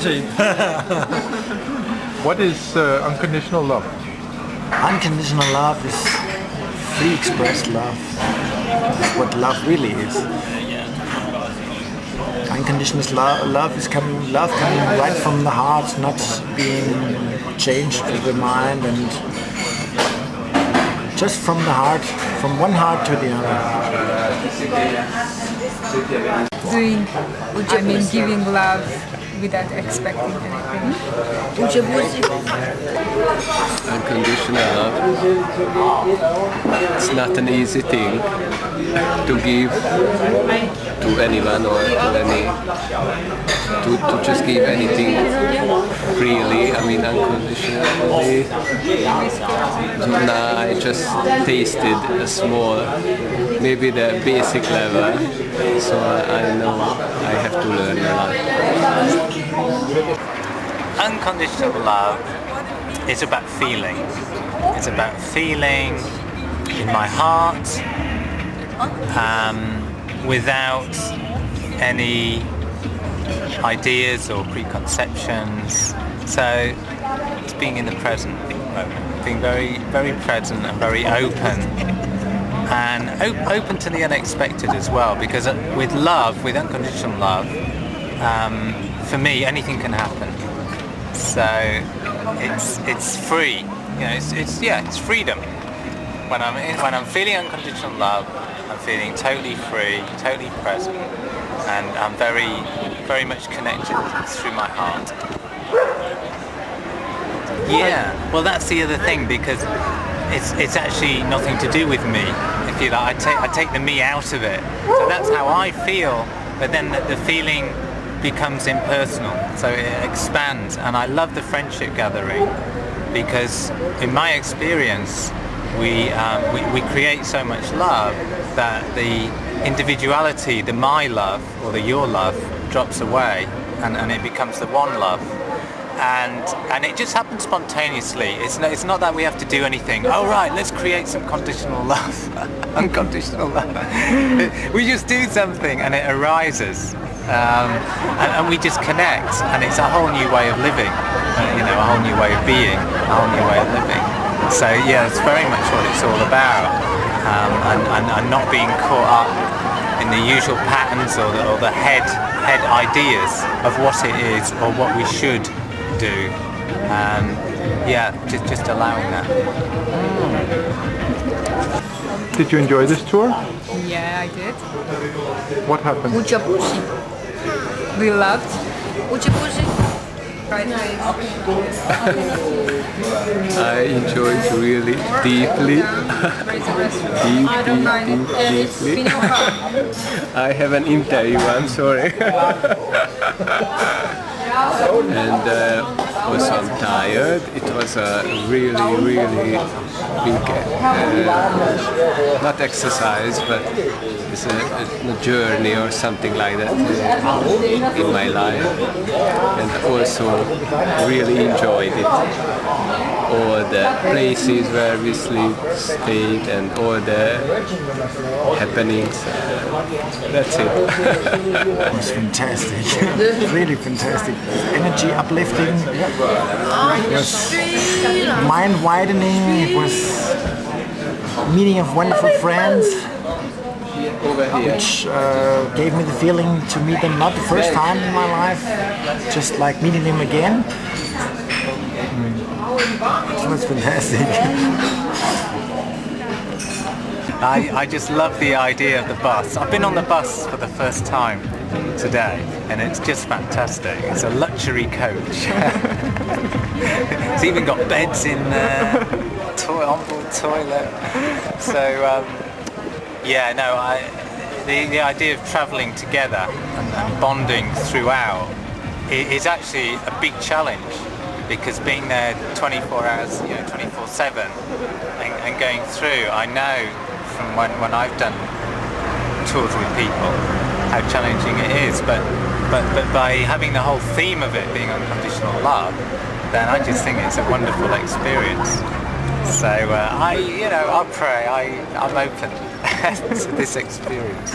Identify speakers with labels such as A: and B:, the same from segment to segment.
A: answer it.
B: What is unconditional love?
C: Unconditional love is free expressed love. That's what love really is. Unconditional love is coming right from the heart, not being changed with the mind, and just from the heart, from one heart to the other.
D: Doing, giving love without expecting anything.
E: Unconditional love. It's not an easy thing to give to anyone or to just give anything freely. Unconditionally. Nah, I just tasted a small, maybe the basic level. So I know I have to learn a lot.
F: Unconditional love is about feeling. It's about feeling in my heart without any ideas or preconceptions. So it's being in the present moment, being very, very present and very open. And open to the unexpected as well, because with love, with unconditional love, for me, anything can happen. So it's free, it's freedom. When I'm feeling unconditional love, I'm feeling totally free, totally present, and I'm very, very much connected through my heart. Yeah, well, that's the other thing, because it's actually nothing to do with me. If you like, I take the me out of it. So that's how I feel, but then the feeling becomes impersonal, so it expands. And I love the friendship gathering, because in my experience, we create so much love that the individuality, the my love or the your love, drops away, and it becomes the one love. And it just happens spontaneously. It's not that we have to do anything. Oh right, let's create some conditional love, unconditional love. We just do something and it arises, and we just connect, and it's a whole new way of living, a whole new way of being, a whole new way of living. So yeah, it's very much what it's all about, and not being caught up in the usual patterns or the head ideas of what it is or what we should do. Just allowing that.
B: Did you enjoy this tour?
D: Yeah, I did.
B: What happened?
D: We loved. Right.
E: I enjoyed really deeply. Deeply. I have an interview, I'm sorry. And also I'm tired. It was a really, really big, not exercise, but it's a journey or something like that in my life. And also really enjoyed it. All the places where we stayed and all the happenings. That's it.
C: It was fantastic. Really fantastic. Energy uplifting. It was mind widening. It was meeting of wonderful friends, which gave me the feeling to meet them not the first time in my life, just like meeting them again. It was fantastic.
F: I just love the idea of the bus. I've been on the bus for the first time today, and it's just fantastic. It's a luxury coach. It's even got beds in there, onboard toilet. So the idea of travelling together and bonding throughout is actually a big challenge, because being there 24 hours, 24/7, and going through, I know from when I've done tours with people how challenging it is. But by having the whole theme of it being unconditional love, then I just think it's a wonderful experience. So I'll pray. I'm open to this experience.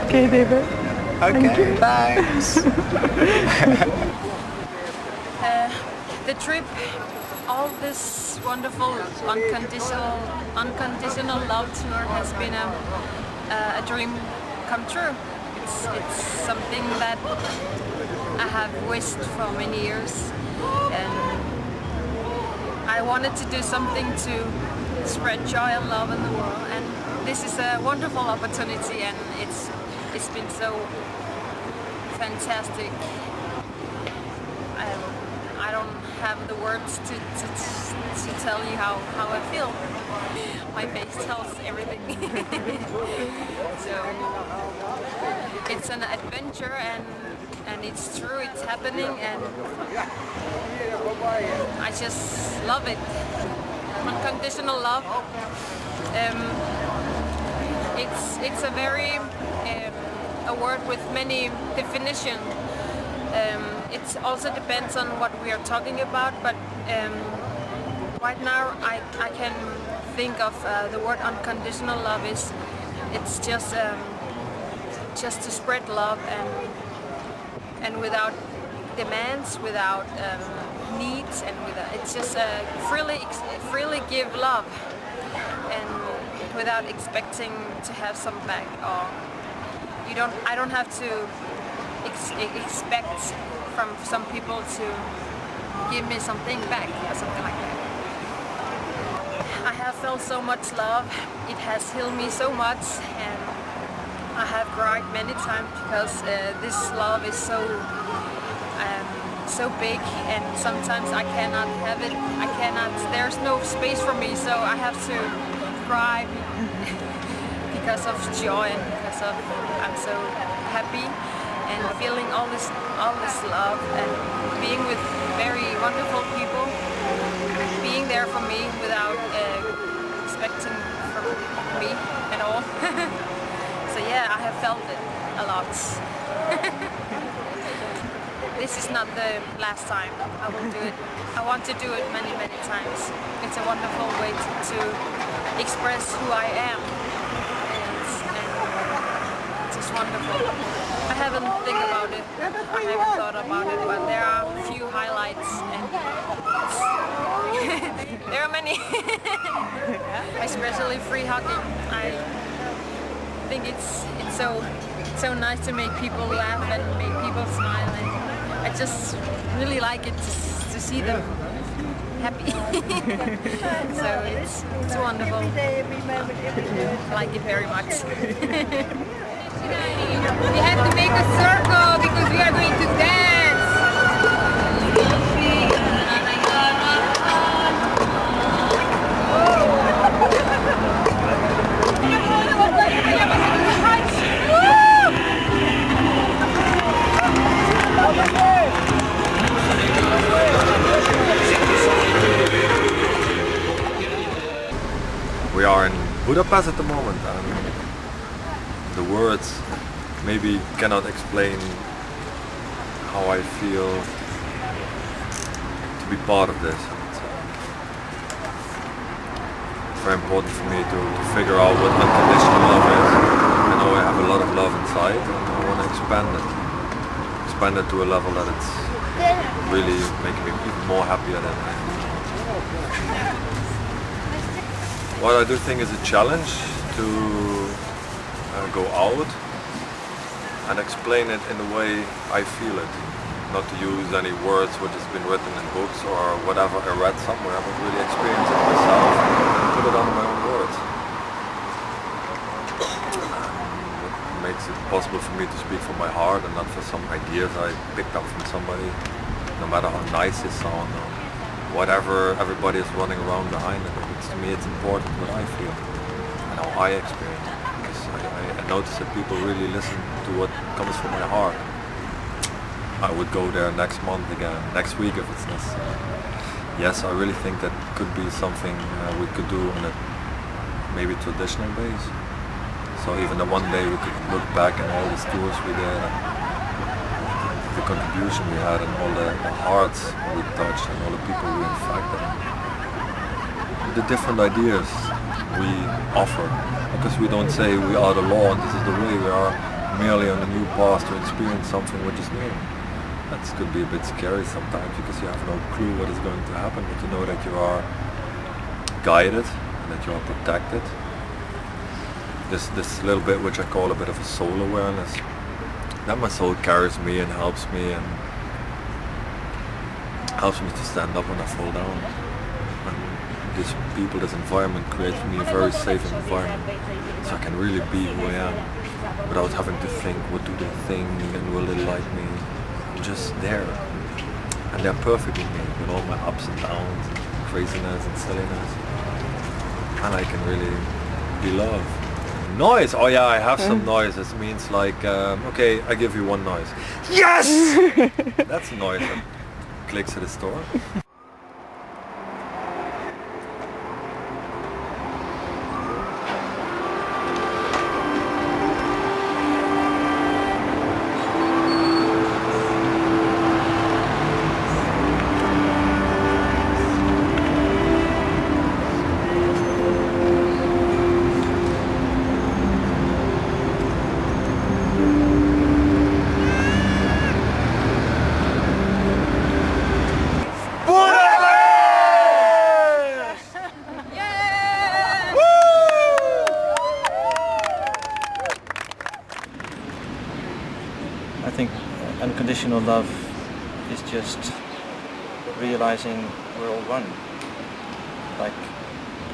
D: Okay, David.
F: Okay, thanks.
A: The trip, all this wonderful unconditional love tour has been a dream come true. It's something that I have wished for many years, and I wanted to do something to spread joy and love in the world, and this is a wonderful opportunity, and it's been so fantastic. I don't have the words to tell you how I feel. My face tells everything. So it's an adventure, and it's true, it's happening, and I just love it. Unconditional love. It's a very a word with many definitions. It also depends on what we are talking about, but right now I can think of the word unconditional love it's just to spread love and without demands, without needs, and it's just freely give love, and without expecting to have some back, or I don't have to expect from some people to give me something back or something like that. I have felt so much love. It has healed me so much, and I have cried many times because this love is so big, and sometimes I cannot have it. There's no space for me, so I have to cry because of joy, and because of I'm so happy and feeling all this love, and being with very wonderful people, being there for me without expecting from me at all. So yeah, I have felt it a lot. This is not the last time I will do it. I want to do it many times. It's a wonderful way to express who I am. It's just wonderful. I haven't thought about it, but there are a few highlights, and there are many. Especially free hugging. I think it's so nice to make people laugh and make people smile, and I just really like it to see them happy. So it's wonderful. I like it very much.
D: We have to make a circle because we are going to dance.
G: We are in Budapest at the moment, and the words maybe cannot explain how I feel to be part of this. It's very important for me to figure out what unconditional love is. I know I have a lot of love inside, and I want to expand it to a level that it's really making me even more happier than I am. What I do think is a challenge to go out and explain it in the way I feel it. Not to use any words which has been written in books or whatever I read somewhere, but really experience it myself and put it under my own words. What makes it possible for me to speak from my heart and not for some ideas I picked up from somebody, no matter how nice they sound or whatever everybody is running around behind it. To me it's important what I feel and how I experience it. Because I notice that people really listen to what comes from my heart. I would go there next month again, next week if it's necessary. Yes, I really think that could be something we could do on a maybe traditional base. So even the one day we could look back at all the tours we did, and the contribution we had, and all the hearts we touched, and all the people we infected. The different ideas we offer, because we don't say we are the law and this is the way. We are merely on a new path to experience something which is new. That could be a bit scary sometimes because you have no clue what is going to happen, but you know that you are guided and that you are protected. This little bit which I call a bit of a soul awareness, that my soul carries me and helps me to stand up when I fall down. And this people, this environment creates for me a very safe environment, so I can really be who I am without having to think what do they think and will they like me. I'm just there, and they're perfect with me with all my ups and downs and craziness and silliness, and I can really be loved. Noise, oh yeah, I have some noise. This means like, okay, I give you one noise. Yes! That's a noise that clicks at the store.
H: I think unconditional love is just realizing we're all one. Like,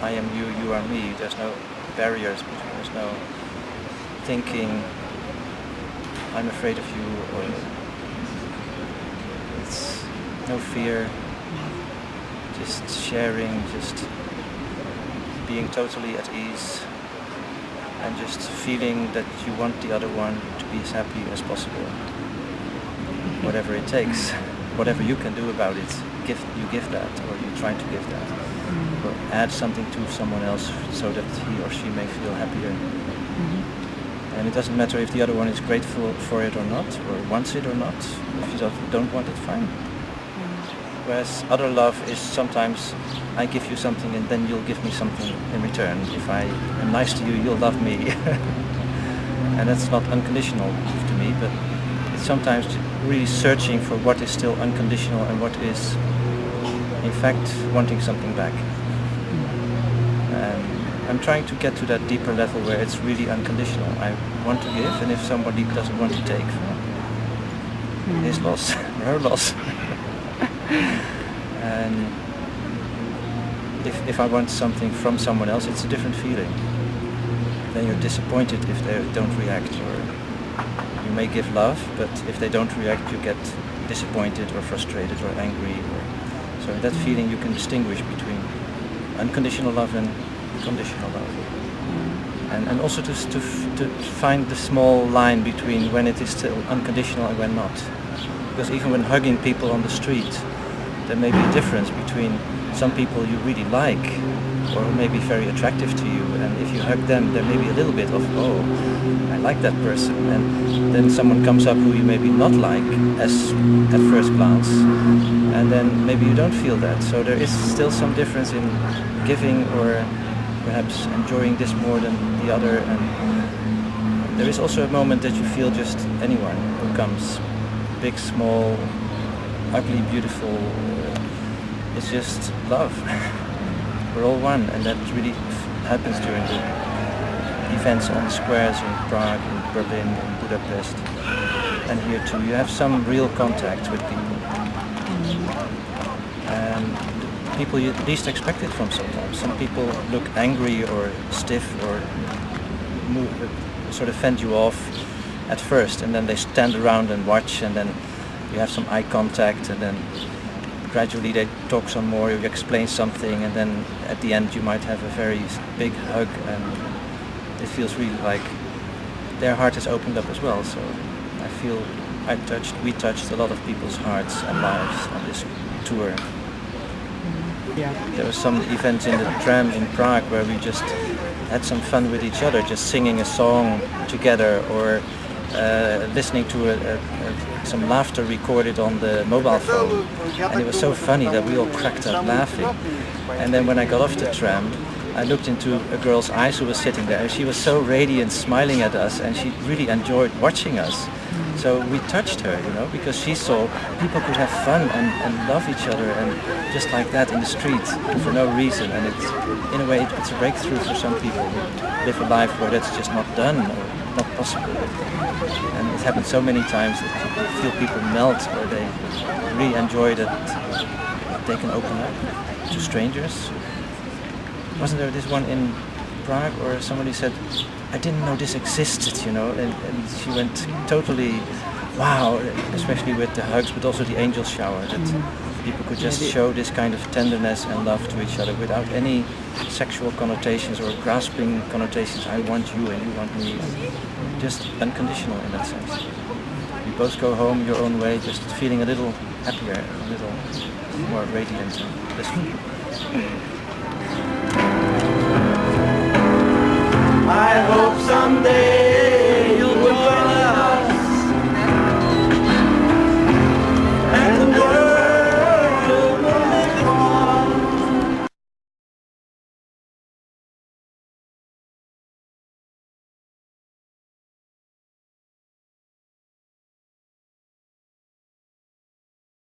H: I am you, you are me. There's no barriers between. There's no thinking, I'm afraid of you, or it's no fear. Just sharing, just being totally at ease, and just feeling that you want the other one to be as happy as possible. Whatever it takes, whatever you can do about it, you give that, or you try to give that. Or add something to someone else so that he or she may feel happier. And it doesn't matter if the other one is grateful for it or not, or wants it or not. If you don't want it, fine. Whereas other love is sometimes I give you something and then you'll give me something in return. If I am nice to you, you'll love me. And that's not unconditional to me, but it's sometimes really searching for what is still unconditional and what is in fact wanting something back. And I'm trying to get to that deeper level where it's really unconditional. I want to give, and if somebody doesn't want to take, his loss, her loss. And if I want something from someone else, it's a different feeling. Then you're disappointed if they don't react, or you may give love, but if they don't react, you get disappointed or frustrated or angry. So in that feeling, you can distinguish between unconditional love and conditional love, and also to find the small line between when it is still unconditional and when not. Because even when hugging people on the street, there may be a difference between some people you really like or may be very attractive to you, and if you hug them there may be a little bit of, oh, I like that person, and then someone comes up who you maybe not like as at first glance, and then maybe you don't feel that. So there is still some difference in giving or perhaps enjoying this more than the other, and there is also a moment that you feel just anyone who comes, big, small, ugly, beautiful, it's just love. We're all one, and that really happens during the events on the squares in Prague, in Berlin, in Budapest, and here too. You have some real contact with people, and people you least expect it from sometimes. Some people look angry or stiff or sort of fend you off at first, and then they stand around and watch, and then you have some eye contact, and then gradually they talk some more, you explain something, and then at the end you might have a very big hug, and it feels really like their heart is opened up as well. So I feel we touched a lot of people's hearts and lives on this tour. There was some events in the tram in Prague where we just had some fun with each other, just singing a song together, or listening to some laughter recorded on the mobile phone, and it was so funny that we all cracked up laughing. And then when I got off the tram, I looked into a girl's eyes who was sitting there. She was so radiant, smiling at us, and she really enjoyed watching us. So we touched her, you know, because she saw people could have fun and love each other and just like that in the street for no reason. And it's, in a way, it's a breakthrough for some people who live a life where that's just not done or not possible. And it happens so many times that you feel people melt, or they really enjoy that they can open up to strangers. Wasn't there this one in Prague, or somebody said, I didn't know this existed, you know, and she went totally, wow, especially with the hugs, but also the angel shower, that people could just show this kind of tenderness and love to each other without any sexual connotations or grasping connotations. I want you and you want me, just unconditional in that sense. You both go home your own way, just feeling a little happier, a little more radiant and blissful.
I: I hope someday